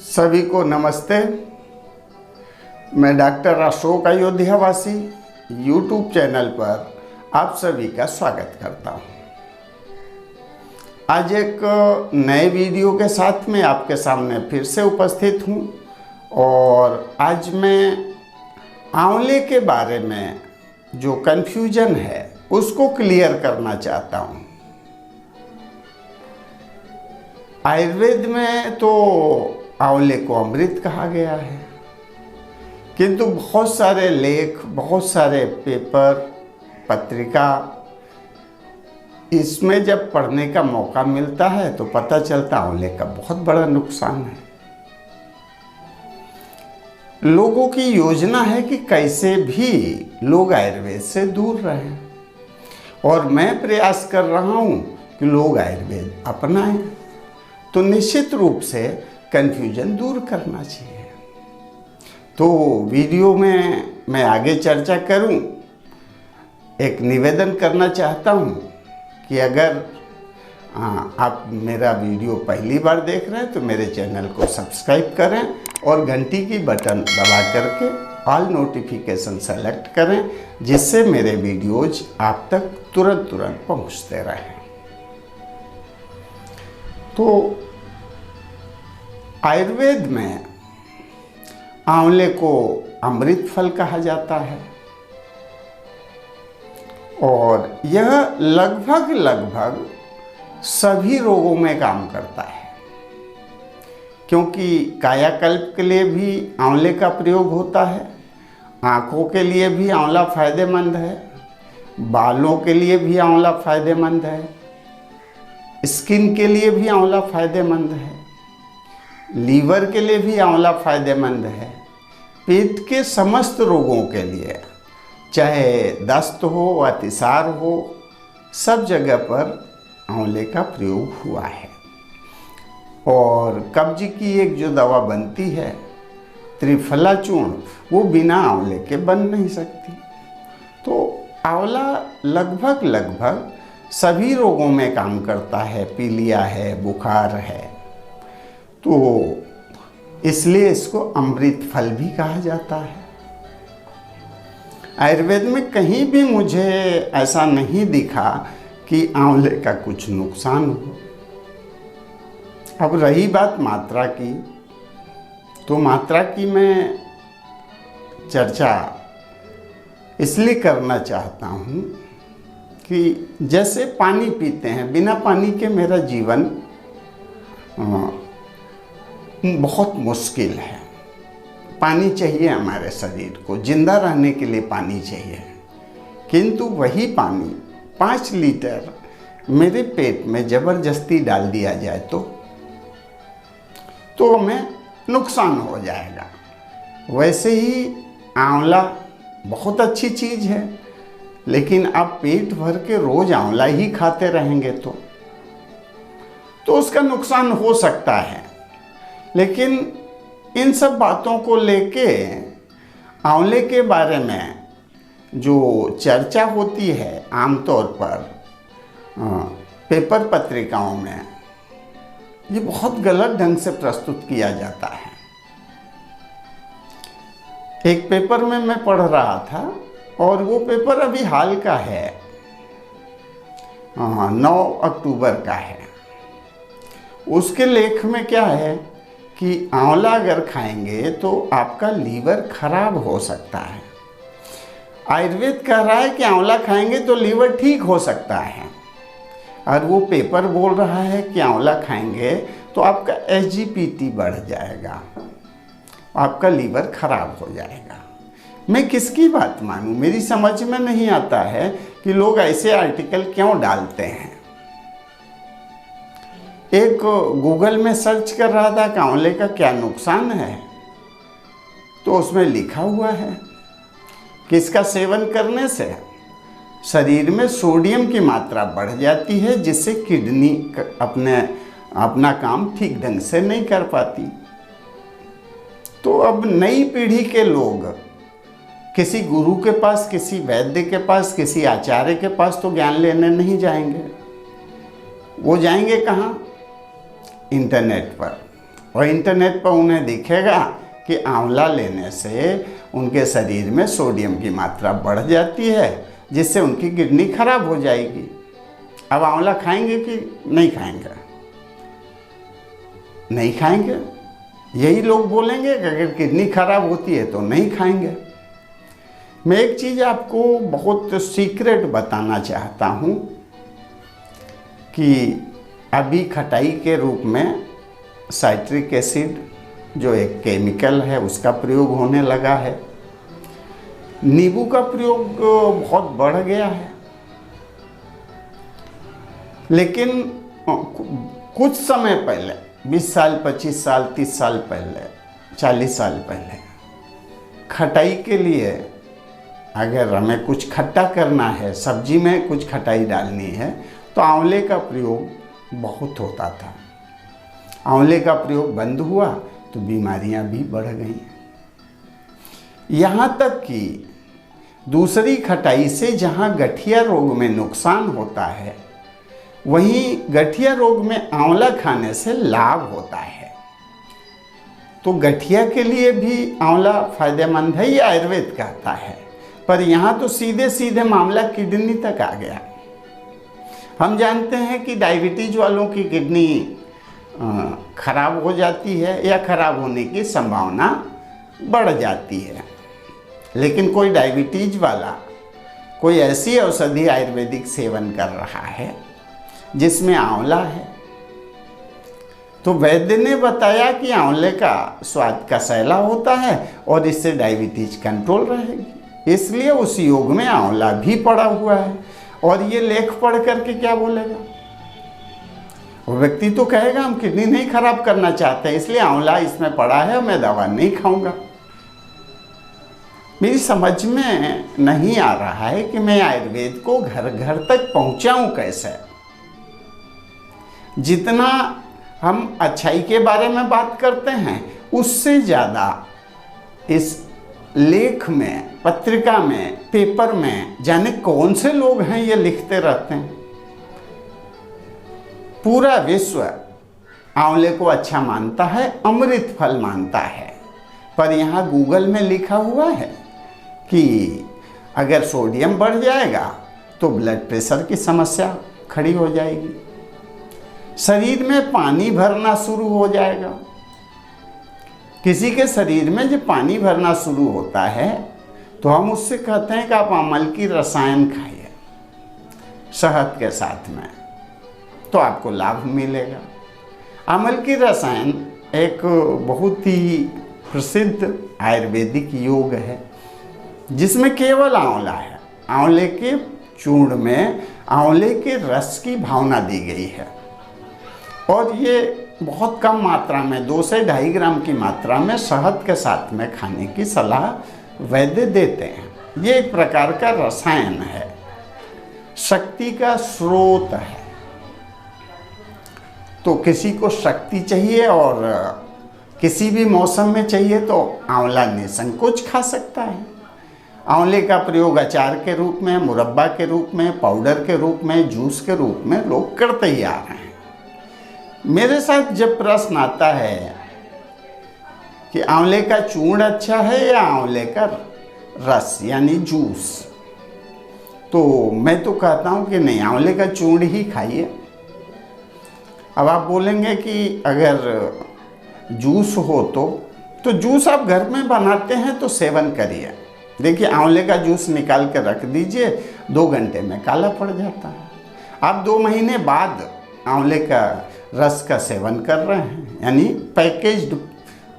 सभी को नमस्ते। मैं डॉक्टर अशोक अयोध्यावासी यूट्यूब चैनल पर आप सभी का स्वागत करता हूं। आज एक नए वीडियो के साथ में आपके सामने फिर से उपस्थित हूं और आज मैं आंवले के बारे में जो कन्फ्यूजन है उसको क्लियर करना चाहता हूं। आयुर्वेद में तो आंवले को अमृत कहा गया है, किंतु बहुत सारे लेख, बहुत सारे पेपर, पत्रिका, इसमें जब पढ़ने का मौका मिलता है तो पता चलता आंवले का बहुत बड़ा नुकसान है। लोगों की योजना है कि कैसे भी लोग आयुर्वेद से दूर रहें और मैं प्रयास कर रहा हूं कि लोग आयुर्वेद अपनाएं। तो निश्चित रूप से कन्फ्यूजन दूर करना चाहिए। तो वीडियो में मैं आगे चर्चा करूं, एक निवेदन करना चाहता हूं कि अगर आप मेरा वीडियो पहली बार देख रहे हैं तो मेरे चैनल को सब्सक्राइब करें और घंटी की बटन दबा करके ऑल नोटिफिकेशन सेलेक्ट करें, जिससे मेरे वीडियोज आप तक तुरंत पहुंचते रहें। तो आयुर्वेद में आंवले को अमृत फल कहा जाता है और यह लगभग सभी रोगों में काम करता है, क्योंकि कायाकल्प के लिए भी आंवले का प्रयोग होता है, आँखों के लिए भी आंवला फायदेमंद है, बालों के लिए भी आंवला फायदेमंद है, स्किन के लिए भी आंवला फायदेमंद है, लीवर के लिए भी आंवला फायदेमंद है, पेट के समस्त रोगों के लिए, चाहे दस्त हो, अतिसार हो, सब जगह पर आंवले का प्रयोग हुआ है। और कब्ज की एक जो दवा बनती है त्रिफला चूर्ण, वो बिना आंवले के बन नहीं सकती। तो आंवला लगभग सभी रोगों में काम करता है, पीलिया है, बुखार है, तो इसलिए इसको अमृत फल भी कहा जाता है। आयुर्वेद में कहीं भी मुझे ऐसा नहीं दिखा कि आंवले का कुछ नुकसान हो। अब रही बात मात्रा की, तो मात्रा की मैं चर्चा इसलिए करना चाहता हूँ कि जैसे पानी पीते हैं, बिना पानी के मेरा जीवन बहुत मुश्किल है। पानी चाहिए हमारे शरीर को, जिंदा रहने के लिए पानी चाहिए, किंतु वही पानी 5 लीटर मेरे पेट में ज़बरदस्ती डाल दिया जाए तो हमें नुकसान हो जाएगा। वैसे ही आंवला बहुत अच्छी चीज़ है, लेकिन आप पेट भर के रोज़ आंवला ही खाते रहेंगे तो उसका नुकसान हो सकता है। लेकिन इन सब बातों को लेके आंवले के बारे में जो चर्चा होती है आमतौर पर पेपर पत्रिकाओं में, ये बहुत गलत ढंग से प्रस्तुत किया जाता है। एक पेपर में मैं पढ़ रहा था और वो पेपर अभी हाल का है, 9 अक्टूबर का है। उसके लेख में क्या है कि आंवला अगर खाएंगे तो आपका लीवर खराब हो सकता है। आयुर्वेद कह रहा है कि आंवला खाएंगे तो लीवर ठीक हो सकता है, और वो पेपर बोल रहा है कि आंवला खाएंगे तो आपका SGPT बढ़ जाएगा, आपका लीवर खराब हो जाएगा। मैं किसकी बात मानूं? मेरी समझ में नहीं आता है कि लोग ऐसे आर्टिकल क्यों डालते हैं। एक गूगल में सर्च कर रहा था कि आंवले का क्या नुकसान है, तो उसमें लिखा हुआ है कि इसका सेवन करने से शरीर में सोडियम की मात्रा बढ़ जाती है, जिससे किडनी अपना काम ठीक ढंग से नहीं कर पाती। तो अब नई पीढ़ी के लोग किसी गुरु के पास, किसी वैद्य के पास, किसी आचार्य के पास तो ज्ञान लेने नहीं जाएंगे। वो जाएंगे कहाँ? इंटरनेट पर। और इंटरनेट पर उन्हें दिखेगा कि आंवला लेने से उनके शरीर में सोडियम की मात्रा बढ़ जाती है, जिससे उनकी किडनी खराब हो जाएगी। अब आंवला खाएंगे कि नहीं खाएंगे? नहीं खाएंगे। यही लोग बोलेंगे कि अगर किडनी खराब होती है तो नहीं खाएंगे। मैं एक चीज़ आपको बहुत सीक्रेट बताना चाहता हूँ कि अभी खटाई के रूप में साइट्रिक एसिड जो एक केमिकल है उसका प्रयोग होने लगा है। नींबू का प्रयोग बहुत बढ़ गया है, लेकिन कुछ समय पहले 20 साल, 25 साल, 30 साल पहले, 40 साल पहले खटाई के लिए अगर हमें कुछ खट्टा करना है, सब्जी में कुछ खटाई डालनी है, तो आंवले का प्रयोग बहुत होता था। आंवले का प्रयोग बंद हुआ तो बीमारियां भी बढ़ गई। यहाँ तक कि दूसरी खटाई से जहाँ गठिया रोग में नुकसान होता है, वहीं गठिया रोग में आंवला खाने से लाभ होता है। तो गठिया के लिए भी आंवला फायदेमंद है, ये आयुर्वेद कहता है। पर यहाँ तो सीधे सीधे मामला किडनी तक आ गया। हम जानते हैं कि डायबिटीज वालों की किडनी खराब हो जाती है या खराब होने की संभावना बढ़ जाती है, लेकिन कोई डायबिटीज वाला कोई ऐसी औषधि आयुर्वेदिक सेवन कर रहा है जिसमें आंवला है, तो वैद्य ने बताया कि आंवले का स्वाद कसैला होता है और इससे डायबिटीज कंट्रोल रहेगी। इसलिए उस योग में आंवला भी पड़ा हुआ है। और ये लेख पढ़ करके क्या बोलेगा? वो व्यक्ति तो कहेगा हम किडनी नहीं खराब करना चाहते, इसलिए आंवला इसमें पड़ा है, मैं दवा नहीं खाऊंगा। मेरी समझ में नहीं आ रहा है कि मैं आयुर्वेद को घर घर तक पहुंचाऊं कैसे। जितना हम अच्छाई के बारे में बात करते हैं, उससे ज़्यादा इस लेख में, पत्रिका में, पेपर में जाने कौन से लोग हैं ये लिखते रहते हैं। पूरा विश्व आंवले को अच्छा मानता है, अमृत फल मानता है, पर यहाँ गूगल में लिखा हुआ है कि अगर सोडियम बढ़ जाएगा तो ब्लड प्रेशर की समस्या खड़ी हो जाएगी, शरीर में पानी भरना शुरू हो जाएगा। किसी के शरीर में जब पानी भरना शुरू होता है तो हम उससे कहते हैं कि आप अमल की रसायन खाइए शहद के साथ में, तो आपको लाभ मिलेगा। अमल की रसायन एक बहुत ही प्रसिद्ध आयुर्वेदिक योग है जिसमें केवल आंवला है। आंवले के चूर्ण में आंवले के रस की भावना दी गई है और ये बहुत कम मात्रा में 2 से 2.5 ग्राम की मात्रा में शहद के साथ में खाने की सलाह वैद्य देते हैं। ये एक प्रकार का रसायन है, शक्ति का स्रोत है। तो किसी को शक्ति चाहिए और किसी भी मौसम में चाहिए तो आंवला निसंकोच खा सकता है। आंवले का प्रयोग अचार के रूप में, मुरब्बा के रूप में, पाउडर के रूप में, जूस के रूप में लोग करते ही आ रहे हैं। मेरे साथ जब प्रश्न आता है कि आंवले का चूर्ण अच्छा है या आंवले का रस यानी जूस, तो मैं तो कहता हूं कि नहीं, आंवले का चूर्ण ही खाइए। अब आप बोलेंगे कि अगर जूस हो तो जूस आप घर में बनाते हैं तो सेवन करिए। देखिए, आंवले का जूस निकाल कर रख दीजिए, 2 घंटे में काला पड़ जाता है। आप 2 महीने बाद आंवले का रस का सेवन कर रहे हैं, यानी पैकेज्ड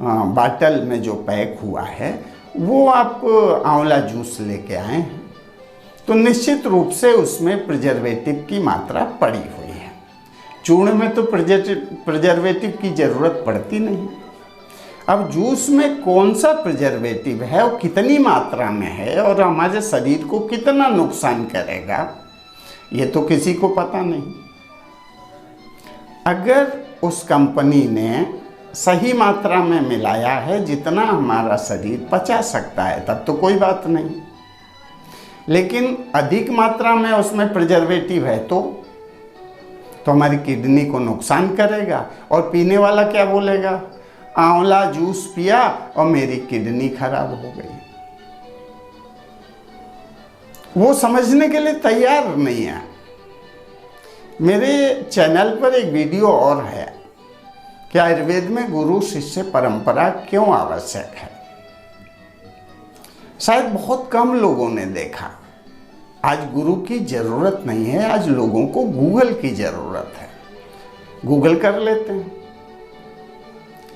बाटल में जो पैक हुआ है वो आप आंवला जूस लेके आए हैं, तो निश्चित रूप से उसमें प्रिजर्वेटिव की मात्रा पड़ी हुई है। चूर्ण में तो प्रिजर्वेटिव की ज़रूरत पड़ती नहीं। अब जूस में कौन सा प्रिजर्वेटिव है और कितनी मात्रा में है और हमारे शरीर को कितना नुकसान करेगा, ये तो किसी को पता नहीं। अगर उस कंपनी ने सही मात्रा में मिलाया है जितना हमारा शरीर पचा सकता है तब तो कोई बात नहीं, लेकिन अधिक मात्रा में उसमें प्रिजर्वेटिव है तो हमारी किडनी को नुकसान करेगा। और पीने वाला क्या बोलेगा? आंवला जूस पिया और मेरी किडनी खराब हो गई। वो समझने के लिए तैयार नहीं है। मेरे चैनल पर एक वीडियो और है कि आयुर्वेद में गुरु शिष्य परंपरा क्यों आवश्यक है। शायद बहुत कम लोगों ने देखा। आज गुरु की जरूरत नहीं है, आज लोगों को गूगल की जरूरत है। गूगल कर लेते हैं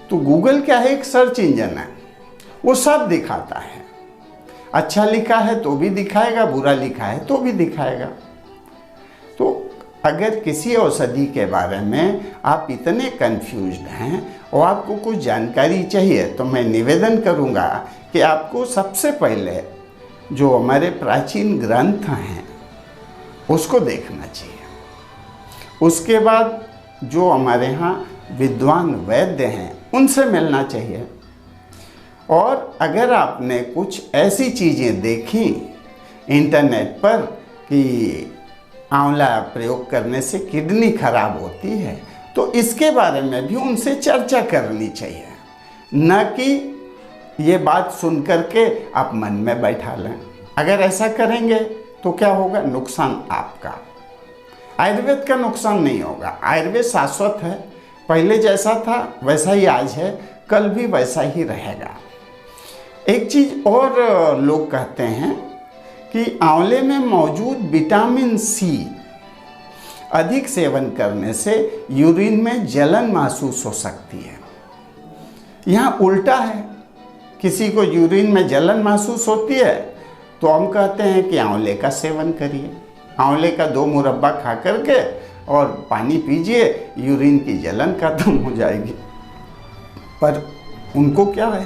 तो गूगल क्या है, एक सर्च इंजन है, वो सब दिखाता है। अच्छा लिखा है तो भी दिखाएगा, बुरा लिखा है तो भी दिखाएगा। तो अगर किसी औषधि के बारे में आप इतने कंफ्यूज्ड हैं और आपको कुछ जानकारी चाहिए, तो मैं निवेदन करूंगा कि आपको सबसे पहले जो हमारे प्राचीन ग्रंथ हैं उसको देखना चाहिए। उसके बाद जो हमारे यहाँ विद्वान वैद्य हैं उनसे मिलना चाहिए। और अगर आपने कुछ ऐसी चीज़ें देखी इंटरनेट पर कि आंवला प्रयोग करने से किडनी खराब होती है, तो इसके बारे में भी उनसे चर्चा करनी चाहिए, न कि ये बात सुन करके आप मन में बैठा लें। अगर ऐसा करेंगे तो क्या होगा, नुकसान आपका। आयुर्वेद का नुकसान नहीं होगा। आयुर्वेद शाश्वत है, पहले जैसा था वैसा ही आज है, कल भी वैसा ही रहेगा। एक चीज़ और लोग कहते हैं कि आंवले में मौजूद विटामिन सी अधिक सेवन करने से यूरिन में जलन महसूस हो सकती है। यहाँ उल्टा है, किसी को यूरिन में जलन महसूस होती है तो हम कहते हैं कि आंवले का सेवन करिए, आंवले का 2 मुरब्बा खा करके और पानी पीजिए, यूरिन की जलन खत्म हो जाएगी। पर उनको क्या है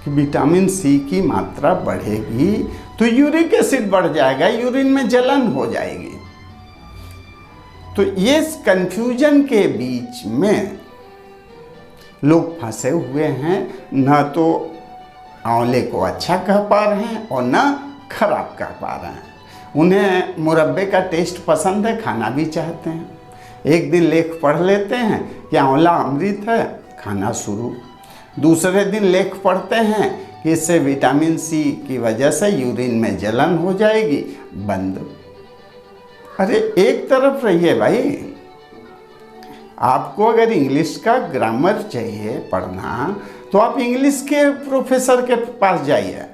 कि विटामिन सी की मात्रा बढ़ेगी तो यूरिक एसिड बढ़ जाएगा, यूरिन में जलन हो जाएगी। तो ये कंफ्यूजन के बीच में लोग फंसे हुए हैं, न तो आंवले को अच्छा कह पा रहे हैं और न खराब कह पा रहे हैं। उन्हें मुरब्बे का टेस्ट पसंद है, खाना भी चाहते हैं। एक दिन लेख पढ़ लेते हैं कि आंवला अमृत है, खाना शुरू। दूसरे दिन लेख पढ़ते हैं कि इससे विटामिन सी की वजह से यूरिन में जलन हो जाएगी, बंद। अरे एक तरफ रहिए भाई। आपको अगर इंग्लिश का ग्रामर चाहिए पढ़ना तो आप इंग्लिश के प्रोफेसर के पास जाइए।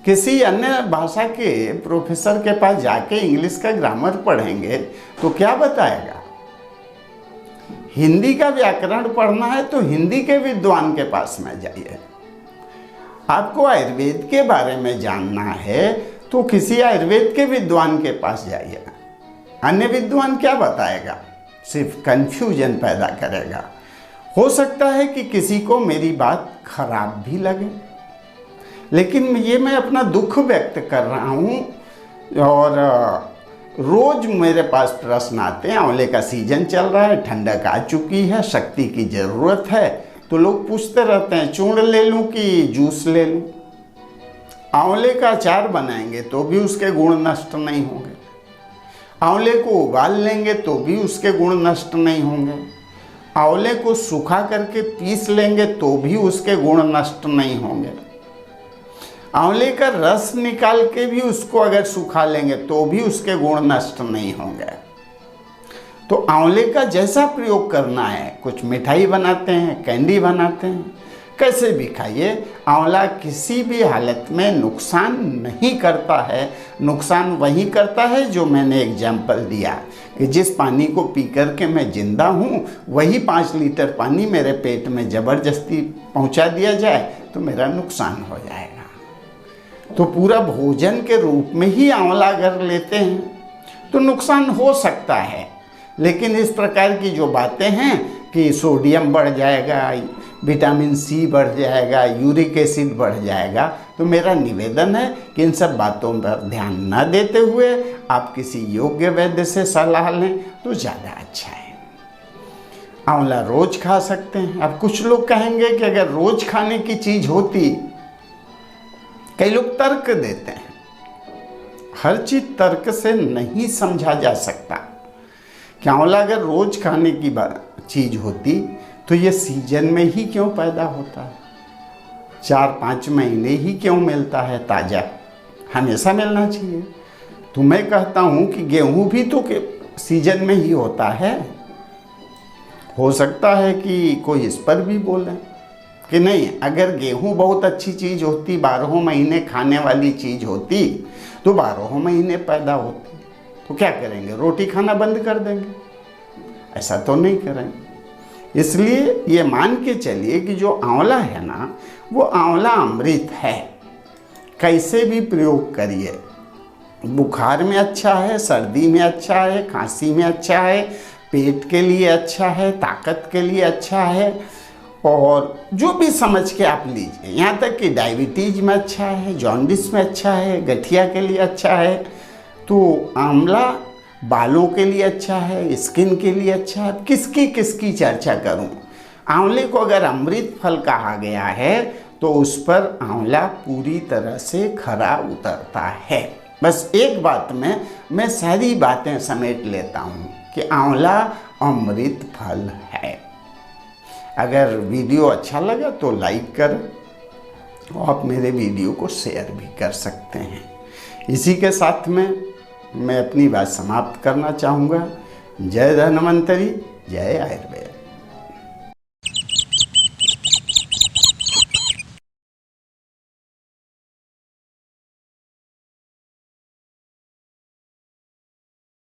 किसी अन्य भाषा के प्रोफेसर के पास जाके इंग्लिश का ग्रामर पढ़ेंगे तो क्या बताएगा। हिंदी का व्याकरण पढ़ना है तो हिंदी के विद्वान के पास में जाइए। आपको आयुर्वेद के बारे में जानना है तो किसी आयुर्वेद के विद्वान के पास जाइए। अन्य विद्वान क्या बताएगा, सिर्फ कंफ्यूजन पैदा करेगा। हो सकता है कि किसी को मेरी बात खराब भी लगे, लेकिन ये मैं अपना दुख व्यक्त कर रहा हूँ। और रोज मेरे पास प्रश्न आते हैं, आंवले का सीजन चल रहा है, ठंडक आ चुकी है, शक्ति की ज़रूरत है, तो लोग पूछते रहते हैं चूर्ण ले लूँ कि जूस ले लूँ। आंवले का अचार बनाएंगे तो भी उसके गुण नष्ट नहीं होंगे, आंवले को उबाल लेंगे तो भी उसके गुण नष्ट नहीं होंगे, आंवले को सूखा करके पीस लेंगे तो भी उसके गुण नष्ट नहीं होंगे, आंवले का रस निकाल के भी उसको अगर सुखा लेंगे तो भी उसके गुण नष्ट नहीं होंगे। तो आंवले का जैसा प्रयोग करना है, कुछ मिठाई बनाते हैं, कैंडी बनाते हैं, कैसे भी खाइए, आंवला किसी भी हालत में नुकसान नहीं करता है। नुकसान वही करता है जो मैंने एग्जाम्पल दिया कि जिस पानी को पी करके मैं जिंदा हूँ, वही 5 लीटर पानी मेरे पेट में ज़बरदस्ती पहुँचा दिया जाए तो मेरा नुकसान हो जाएगा। तो पूरा भोजन के रूप में ही आंवला अगर लेते हैं तो नुकसान हो सकता है। लेकिन इस प्रकार की जो बातें हैं कि सोडियम बढ़ जाएगा, विटामिन सी बढ़ जाएगा, यूरिक एसिड बढ़ जाएगा, तो मेरा निवेदन है कि इन सब बातों पर ध्यान न देते हुए आप किसी योग्य वैद्य से सलाह लें तो ज़्यादा अच्छा है। आंवला रोज खा सकते हैं। अब कुछ लोग कहेंगे कि अगर रोज खाने की चीज़ होती, कई लोग तर्क देते हैं, हर चीज़ तर्क से नहीं समझा जा सकता। कि आंवला अगर रोज खाने की चीज़ होती तो ये सीजन में ही क्यों पैदा होता है? 4-5 महीने ही क्यों मिलता है ताज़ा? हमेशा मिलना चाहिए। तो मैं कहता हूँ कि गेहूँ भी तो सीजन में ही होता है। हो सकता है कि कोई इस पर भी बोले कि नहीं, अगर गेहूँ बहुत अच्छी चीज़ होती, 12 महीने खाने वाली चीज़ होती, तो 12 महीने पैदा होती, तो क्या करेंगे? रोटी खाना बंद कर देंगे? ऐसा तो नहीं करेंगे। इसलिए ये मान के चलिए कि जो आंवला है ना, वो आंवला अमृत है। कैसे भी प्रयोग करिए, बुखार में अच्छा है, सर्दी में अच्छा है, खांसी में अच्छा है, पेट के लिए अच्छा है, ताकत के लिए अच्छा है, और जो भी समझ के आप लीजिए। यहाँ तक कि डायबिटीज में अच्छा है, जॉन्डिस में अच्छा है, गठिया के लिए अच्छा है। तो आंवला बालों के लिए अच्छा है, स्किन के लिए अच्छा है। किसकी चर्चा करूं? आंवले को अगर अमृत फल कहा गया है तो उस पर आंवला पूरी तरह से खरा उतरता है। बस एक बात में मैं सारी बातें समेट लेता हूं कि आंवला अमृत फल है। अगर वीडियो अच्छा लगा तो लाइक करें, और आप मेरे वीडियो को शेयर भी कर सकते हैं। इसी के साथ में मैं अपनी बात समाप्त करना चाहूँगा। जय धन्वंतरी, जय आयुर्वेद।